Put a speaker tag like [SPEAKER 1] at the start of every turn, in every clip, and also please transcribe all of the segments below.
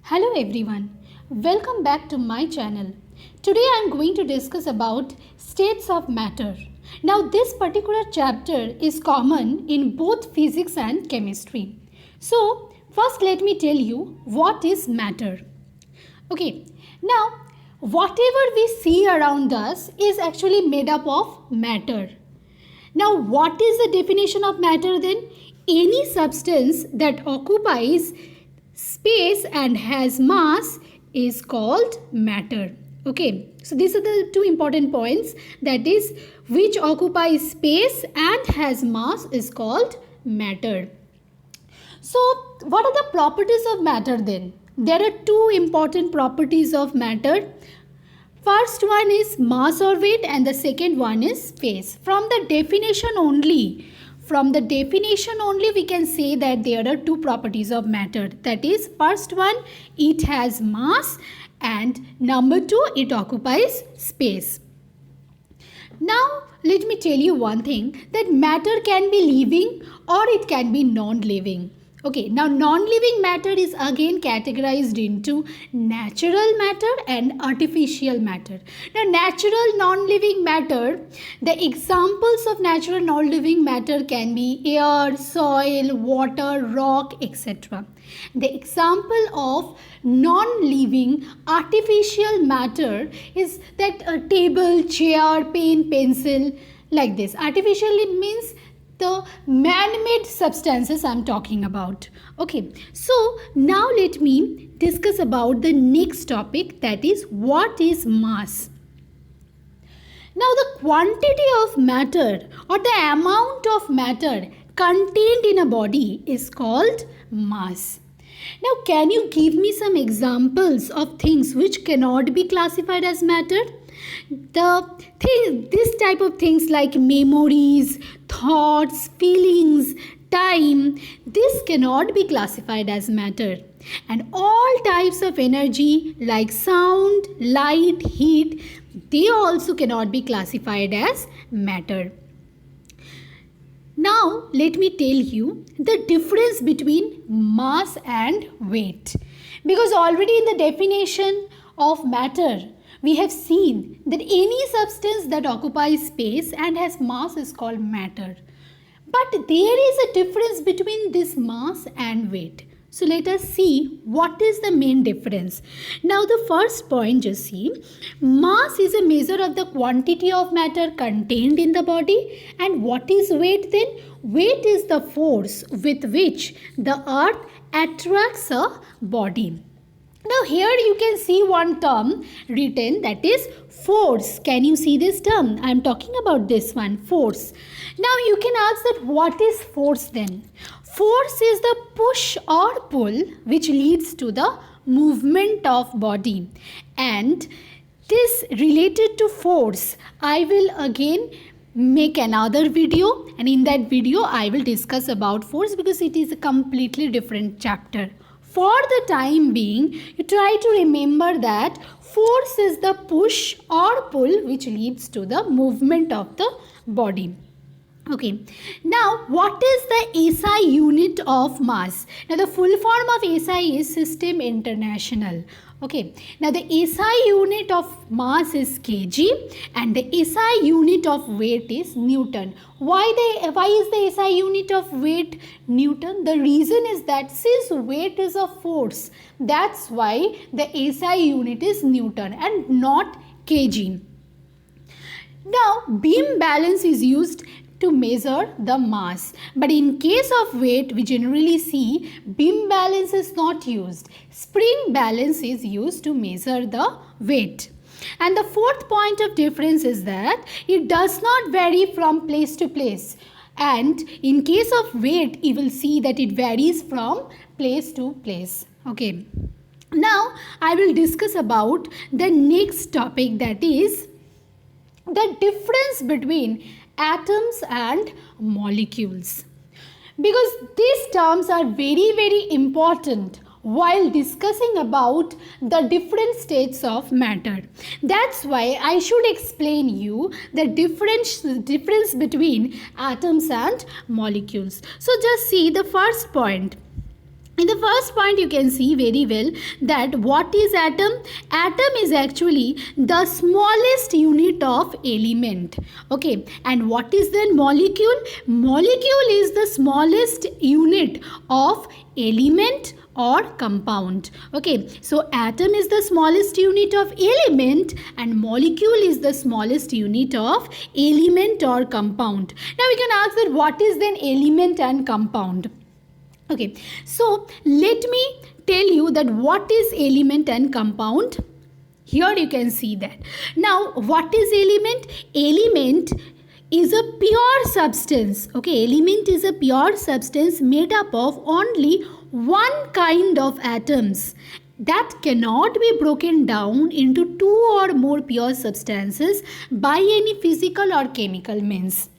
[SPEAKER 1] Hello everyone, welcome back to my channel. Today I am going to discuss about states of matter. Now this particular chapter is common in both physics and chemistry. So first let me tell you what is matter. Okay, now whatever we see around us is actually made up of matter. Now what is the definition of matter then? Any substance that occupies space and has mass is called matter. Okay, so these are the two important points, that is, which occupies space and has mass is called matter. So what are the properties of matter then? There are two important properties of matter. First one is mass or weight and the second one is space. From the definition only we can say that there are two properties of matter. That is, first one, it has mass, and number two, it occupies space. Now let me tell you one thing, that matter can be living or it can be non-living. Okay, now non-living matter is again categorized into natural matter and artificial matter. Now natural non-living matter, the examples of natural non-living matter can be air, soil, water, rock, etc. The example of non-living artificial matter is that a table, chair, pen, pencil, like this. Artificially means the man-made substances I'm talking about. Okay, so now let me discuss about the next topic, that is, what is mass. Now the quantity of matter or the amount of matter contained in a body is called mass. Now can you give me some examples of things which cannot be classified as matter? This type of things like memories, thoughts, feelings, time, this cannot be classified as matter. And all types of energy like sound, light, heat, they also cannot be classified as matter. Now let me tell you the difference between mass and weight. Because already in the definition of matter, we have seen that any substance that occupies space and has mass is called matter. But there is a difference between this mass and weight. So let us see what is the main difference. Now the first point, just see, mass is a measure of the quantity of matter contained in the body. And what is weight then? Weight is the force with which the earth attracts a body. Now here you can see one term written, that is force. Can you see this term? I am talking about this one, force. Now you can ask that what is force then? Force is the push or pull which leads to the movement of body. And this related to force, I will again make another video, and in that video I will discuss about force because it is a completely different chapter. For the time being, you try to remember that force is the push or pull which leads to the movement of the body. Okay, now what is the SI unit of mass? Now the full form of SI is System International. Okay, now the SI unit of mass is kg and the SI unit of weight is Newton. Why is the SI unit of weight Newton? The reason is that since weight is a force, that's why the SI unit is Newton and not kg. Now beam balance is used to measure the mass, but in case of weight we generally see beam balance is not used. Spring balance is used to measure the weight. And the fourth point of difference is that it does not vary from place to place, and in case of weight you will see that it varies from place to place. Okay, now I will discuss about the next topic, that is the difference between atoms and molecules, because these terms are very important while discussing about the different states of matter. That's why I should explain you the difference between atoms and molecules. So just see the first point. In the first point, you can see very well that what is atom? Atom is actually the smallest unit of element. Okay, and what is then molecule? Molecule is the smallest unit of element or compound. Okay, so atom is the smallest unit of element and molecule is the smallest unit of element or compound. Now we can ask that what is then element and compound? Okay, so let me tell you that what is element and compound. Here you can see that. Now, what is element? Element is a pure substance. Okay, element is a pure substance made up of only one kind of atoms that cannot be broken down into two or more pure substances by any physical or chemical means.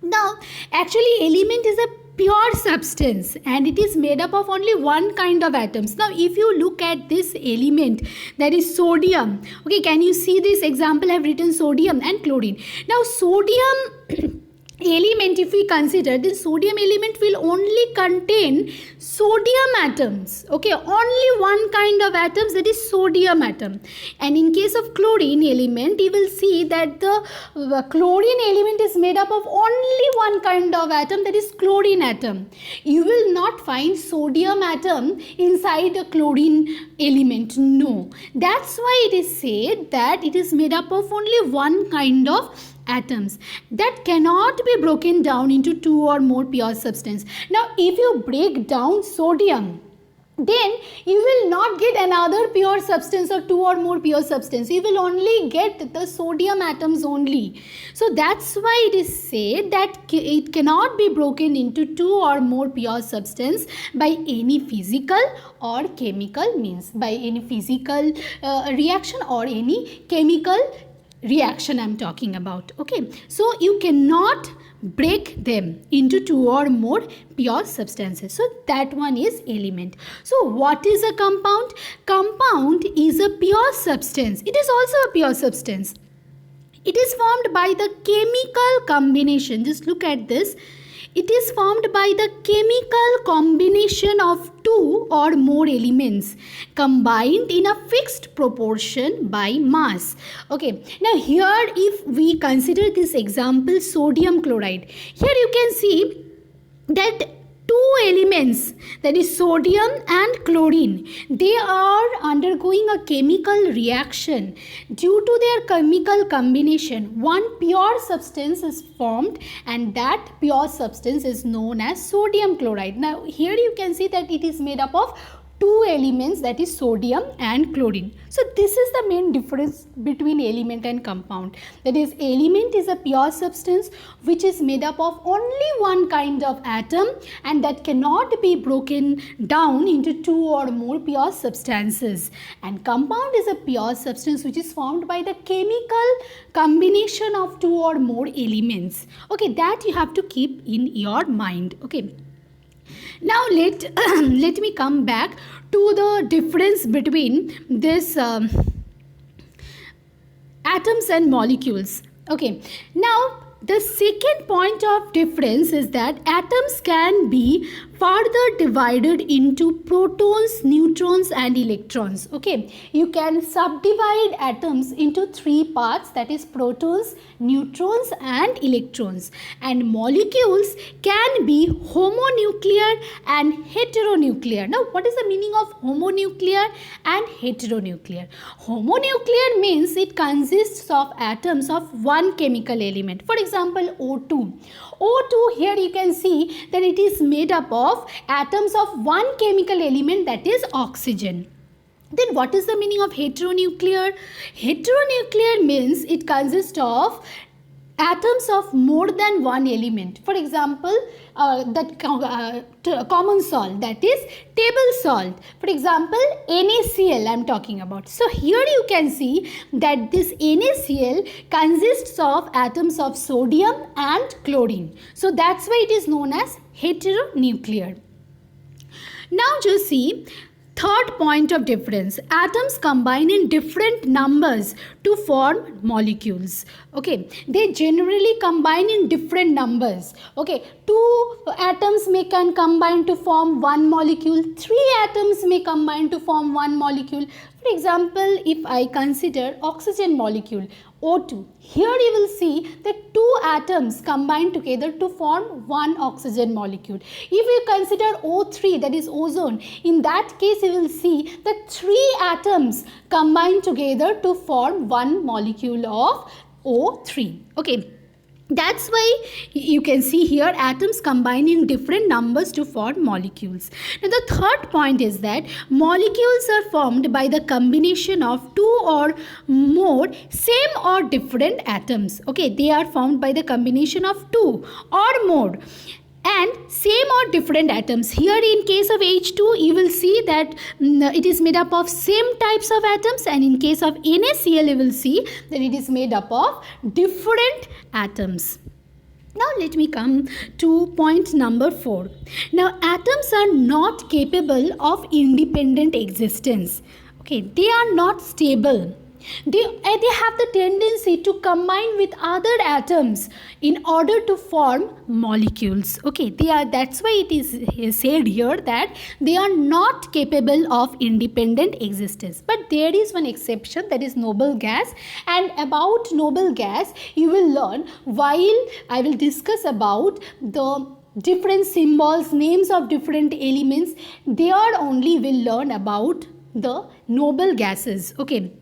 [SPEAKER 1] Now, actually element is a pure substance and it is made up of only one kind of atoms. Now, if you look at this element, that is sodium. Okay, can you see this example? I have written sodium and chlorine. Now, sodium element, if we consider, the sodium element will only contain sodium atoms. Okay, only one kind of atoms, that is sodium atom. And in case of chlorine element, you will see that the chlorine element is made up of only one kind of atom, that is chlorine atom. You will not find sodium atom inside a chlorine element. No, that's why it is said that it is made up of only one kind of atoms that cannot be broken down into two or more pure substance. Now, if you break down sodium, then you will not get another pure substance or two or more pure substance. You will only get the sodium atoms only. So that's why it is said that it cannot be broken into two or more pure substance by any physical or chemical means, by any physical reaction or any chemical reaction I am talking about. Okay, so you cannot break them into two or more pure substances. So that one is element. So what is a compound? Compound is a pure substance. It is also a pure substance. It is formed by the chemical combination. Just look at this. It is formed by the chemical combination of two or more elements combined in a fixed proportion by mass. Okay, now here if we consider this example sodium chloride, here you can see that two elements, that is sodium and chlorine, they are undergoing a chemical reaction. Due to their chemical combination, one pure substance is formed and that pure substance is known as sodium chloride. Now here you can see that it is made up of two elements, that is sodium and chlorine. So this is the main difference between element and compound. That is, element is a pure substance which is made up of only one kind of atom and that cannot be broken down into two or more pure substances. And compound is a pure substance which is formed by the chemical combination of two or more elements. Okay, that you have to keep in your mind. Okay. Now let me come back to the difference between this atoms and molecules. Okay, now the second point of difference is that atoms can be further divided into protons, neutrons and electrons. Okay, you can subdivide atoms into three parts, that is protons, neutrons and electrons. And molecules can be homonuclear and heteronuclear. Now what is the meaning of homonuclear and heteronuclear? Homonuclear means it consists of atoms of one chemical element. For example, O2. O2, here you can see that it is made up of atoms of one chemical element, that is oxygen. Then what is the meaning of heteronuclear? Heteronuclear means it consists of atoms of more than one element. For example, common salt, that is table salt. For example, NaCl I am talking about. So here you can see that this NaCl consists of atoms of sodium and chlorine. So that's why it is known as heteronuclear. Now just see, third point of difference, atoms combine in different numbers to form molecules. Okay, they generally combine in different numbers. Okay, two atoms can combine to form one molecule, three atoms may combine to form one molecule. For example, if I consider oxygen molecule O2, here you will see that two atoms combine together to form one oxygen molecule. If you consider O3, that is ozone, in that case you will see that three atoms combine together to form one molecule of O3. Okay. That's why you can see here atoms combine in different numbers to form molecules. Now the third point is that molecules are formed by the combination of two or more same or different atoms. Okay, they are formed by the combination of two or more and same or different atoms. Here in case of H2 you will see that it is made up of same types of atoms, and in case of NaCl you will see that it is made up of different atoms. Now let me come to point number 4. Now atoms are not capable of independent existence. Okay, they are not stable. They have the tendency to combine with other atoms in order to form molecules. Okay, that's why it is said here that they are not capable of independent existence. But there is one exception, that is noble gas, and about noble gas you will learn while I will discuss about the different symbols, names of different elements. There only will learn about the noble gases. Okay.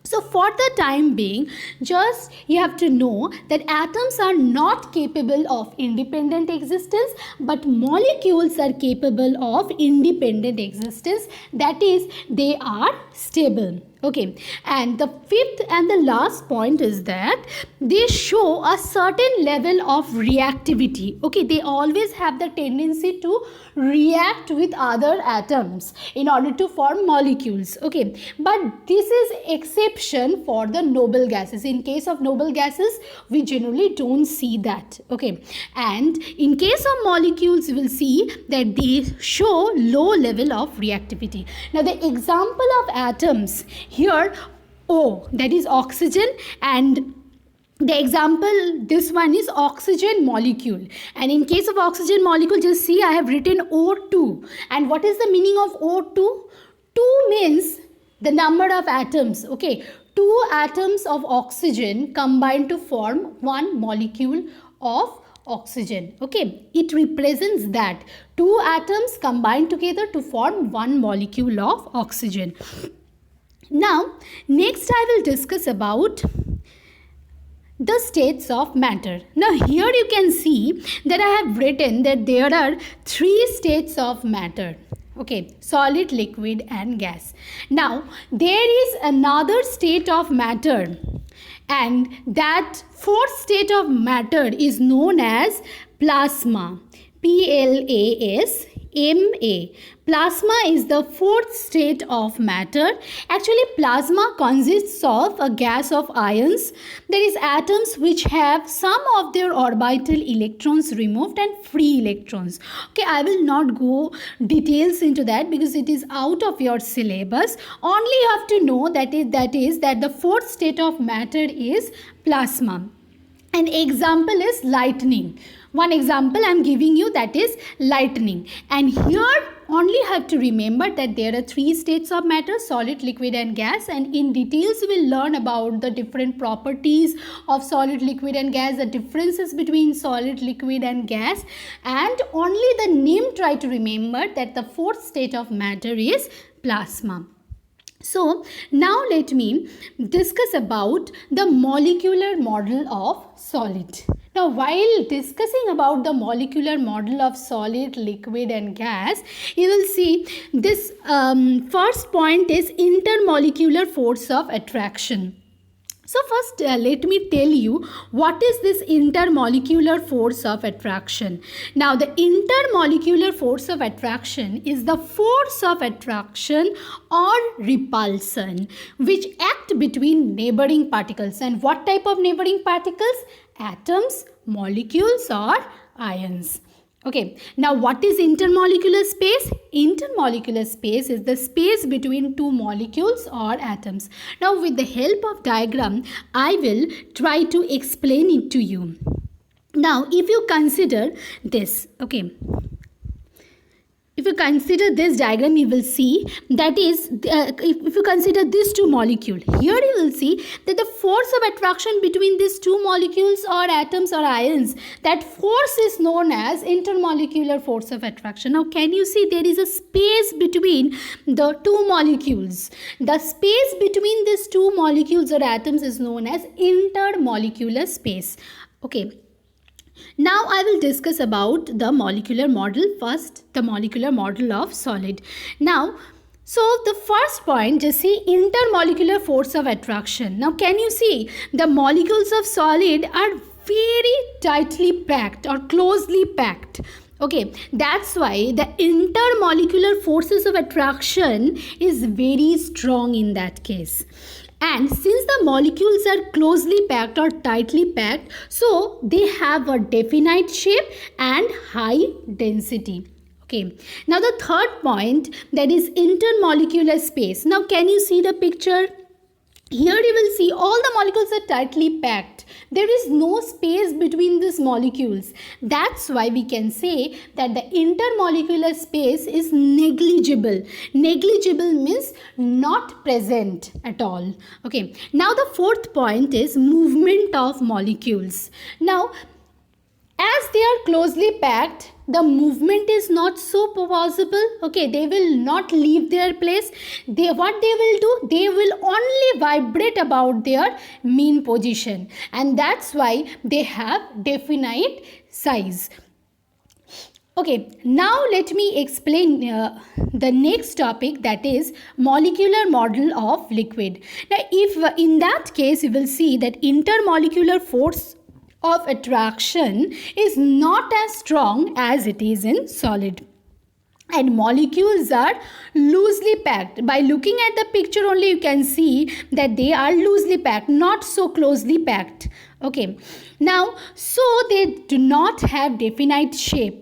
[SPEAKER 1] So for the time being, just you have to know that atoms are not capable of independent existence, but molecules are capable of independent existence. That is, they are stable. Okay, and the fifth and the last point is that they show a certain level of reactivity. Okay, they always have the tendency to react with other atoms in order to form molecules. Okay, but this is exception for the noble gases. In case of noble gases, we generally don't see that. Okay, and in case of molecules, you will see that they show low level of reactivity. Now the example of atoms here, O, that is oxygen, and the example, this one is oxygen molecule, and in case of oxygen molecule, just see I have written O2. And what is the meaning of O2? 2 means the number of atoms. Okay, 2 atoms of oxygen combine to form one molecule of oxygen. Okay, it represents that 2 atoms combine together to form one molecule of oxygen. Now, next I will discuss about the states of matter. Now here you can see that I have written that there are 3 states of matter. Okay, solid, liquid and gas. Now there is another state of matter, and that 4th state of matter is known as plasma. P-L-A-S-M-A. Plasma is the 4th state of matter. Actually, plasma consists of a gas of ions. There is atoms which have some of their orbital electrons removed and free electrons. Okay, I will not go details into that because it is out of your syllabus. Only you have to know that the 4th state of matter is plasma. An example is lightning. One example I am giving you, that is lightning. And here only have to remember that there are 3 states of matter, solid, liquid and gas, and in details we will learn about the different properties of solid, liquid and gas, the differences between solid, liquid and gas, and only the name try to remember that the 4th state of matter is plasma. So now let me discuss about the molecular model of solid. Now while discussing about the molecular model of solid, liquid and gas, you will see this first point is intermolecular force of attraction. So first let me tell you what is this intermolecular force of attraction. Now the intermolecular force of attraction is the force of attraction or repulsion which act between neighboring particles. And what type of neighboring particles? Atoms, molecules or ions. Okay, now what is intermolecular space? Intermolecular space is the space between two molecules or atoms. Now with the help of diagram, I will try to explain it to you. Now if you consider this, okay, if you consider this diagram, you will see that is, if you consider these two molecules, here you will see that the force of attraction between these two molecules or atoms or ions, that force is known as intermolecular force of attraction. Now can you see there is a space between the two molecules? The space between these two molecules or atoms is known as intermolecular space. Okay. Now I will discuss about the molecular model. First, the molecular model of solid. Now, so the first point, just see intermolecular force of attraction. Now can you see the molecules of solid are very tightly packed or closely packed. Okay, that's why the intermolecular forces of attraction is very strong in that case. And since the molecules are closely packed or tightly packed, so they have a definite shape and high density. Okay. Now the third point, that is intermolecular space. Now can you see the picture? Here you will see all the molecules are tightly packed. There is no space between these molecules. That's why we can say that the intermolecular space is negligible. Negligible means not present at all. Okay. Now the fourth point is movement of molecules. Now, as they are closely packed, the movement is not so possible. Okay, they will not leave their place. What they will do, they will only vibrate about their mean position, and that's why they have definite size. Okay, now let me explain the next topic, that is molecular model of liquid. Now if in that case you will see that intermolecular force of attraction is not as strong as it is in solid, and molecules are loosely packed. By looking at the picture only you can see that they are loosely packed, not so closely packed. Okay, now so they do not have definite shape.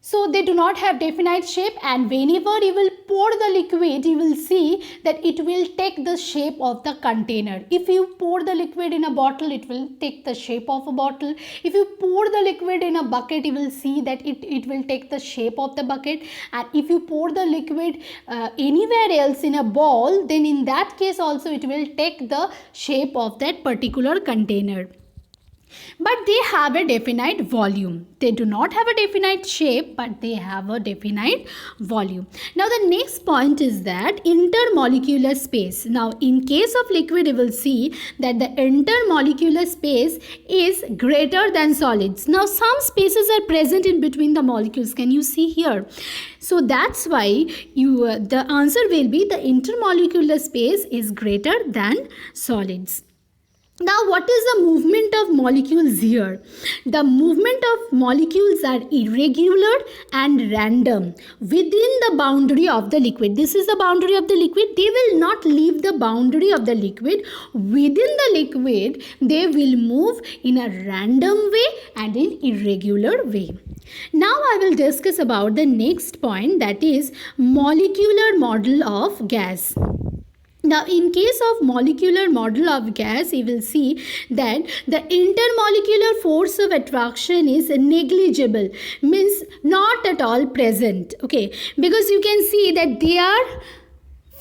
[SPEAKER 1] So they do not have definite shape, and whenever you will pour the liquid, you will see that it will take the shape of the container. If you pour the liquid in a bottle, it will take the shape of a bottle. If you pour the liquid in a bucket, you will see that it will take the shape of the bucket. And if you pour the liquid anywhere else in a bowl, then in that case also it will take the shape of that particular container. But they have a definite volume. They do not have a definite shape, but they have a definite volume. Now the next point is that intermolecular space. Now in case of liquid, you will see that the intermolecular space is greater than solids. Now some spaces are present in between the molecules. Can you see here? So that's why the answer will be the intermolecular space is greater than solids. Now what is the movement of molecules here? The movement of molecules are irregular and random within the boundary of the liquid. This is the boundary of the liquid. They will not leave the boundary of the liquid. Within the liquid, they will move in a random way and in irregular way. Now I will discuss about the next point, that is molecular model of gas. Now in case of molecular model of gas, you will see that the intermolecular force of attraction is negligible, means not at all present. Okay, because you can see that they are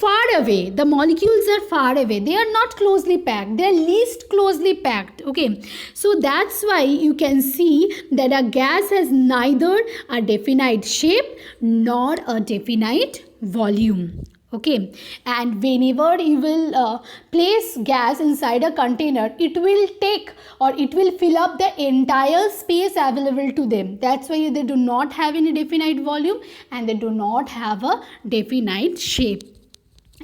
[SPEAKER 1] far away. The molecules are far away. They are not closely packed. They are least closely packed. Okay, so that's why you can see that a gas has neither a definite shape nor a definite volume. Okay, and whenever you will place gas inside a container, it will take or it will fill up the entire space available to them. That's why they do not have any definite volume and they do not have a definite shape.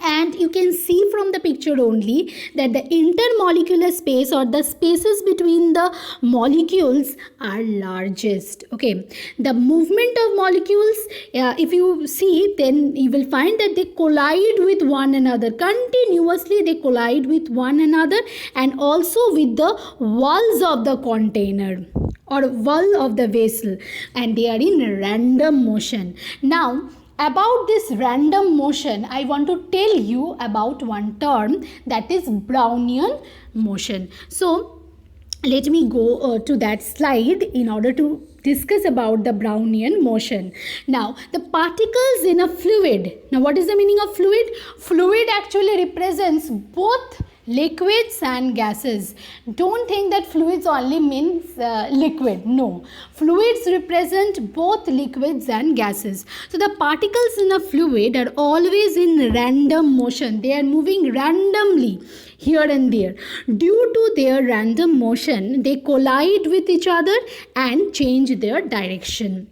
[SPEAKER 1] And you can see from the picture only that the intermolecular space or the spaces between the molecules are largest. Okay, the movement of molecules, if you see, then you will find that they collide with one another continuously. They collide with one another and also with the walls of the container. or wall of the vessel, and they are in random motion. Now, about this random motion, I want to tell you about one term, that is Brownian motion. So, let me go to that slide in order to discuss about the Brownian motion. Now, the particles in a fluid. Now, what is the meaning of fluid? Fluid actually represents both liquids and gases. Don't think that fluids only means liquid. No, fluids represent both liquids and gases. So the particles in a fluid are always in random motion. They are moving randomly here and there. Due to their random motion, they collide with each other and change their direction.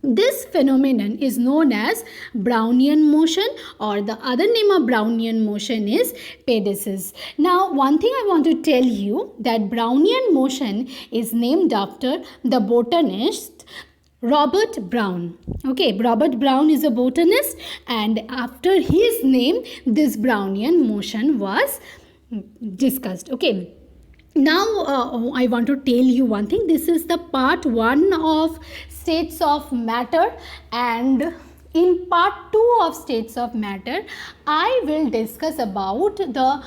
[SPEAKER 1] This phenomenon is known as Brownian motion, or the other name of Brownian motion is pedesis. Now, one thing I want to tell you, that Brownian motion is named after the botanist Robert Brown. Okay, Robert Brown is a botanist, and after his name, this Brownian motion was discussed. Okay. Now, I want to tell you one thing. This is the part 1 of states of matter, and in part 2 of states of matter, I will discuss about the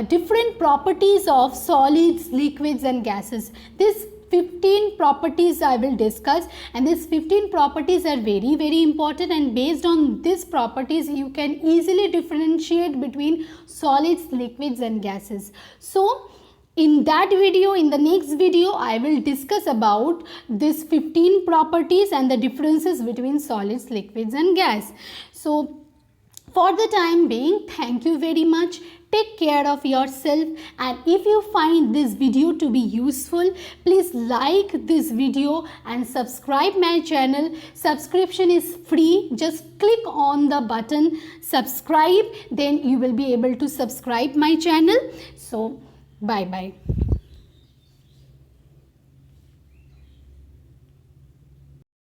[SPEAKER 1] different properties of solids, liquids and gases. This 15 properties I will discuss, and these 15 properties are very, very important, and based on these properties you can easily differentiate between solids, liquids and gases. So, in that video, in the next video, I will discuss about these 15 properties and the differences between solids, liquids and gas. So, for the time being, thank you very much. Take care of yourself, and if you find this video to be useful, please like this video and subscribe my channel. Subscription is free. Just click on the button subscribe, then you will be able to subscribe my channel. So, bye bye.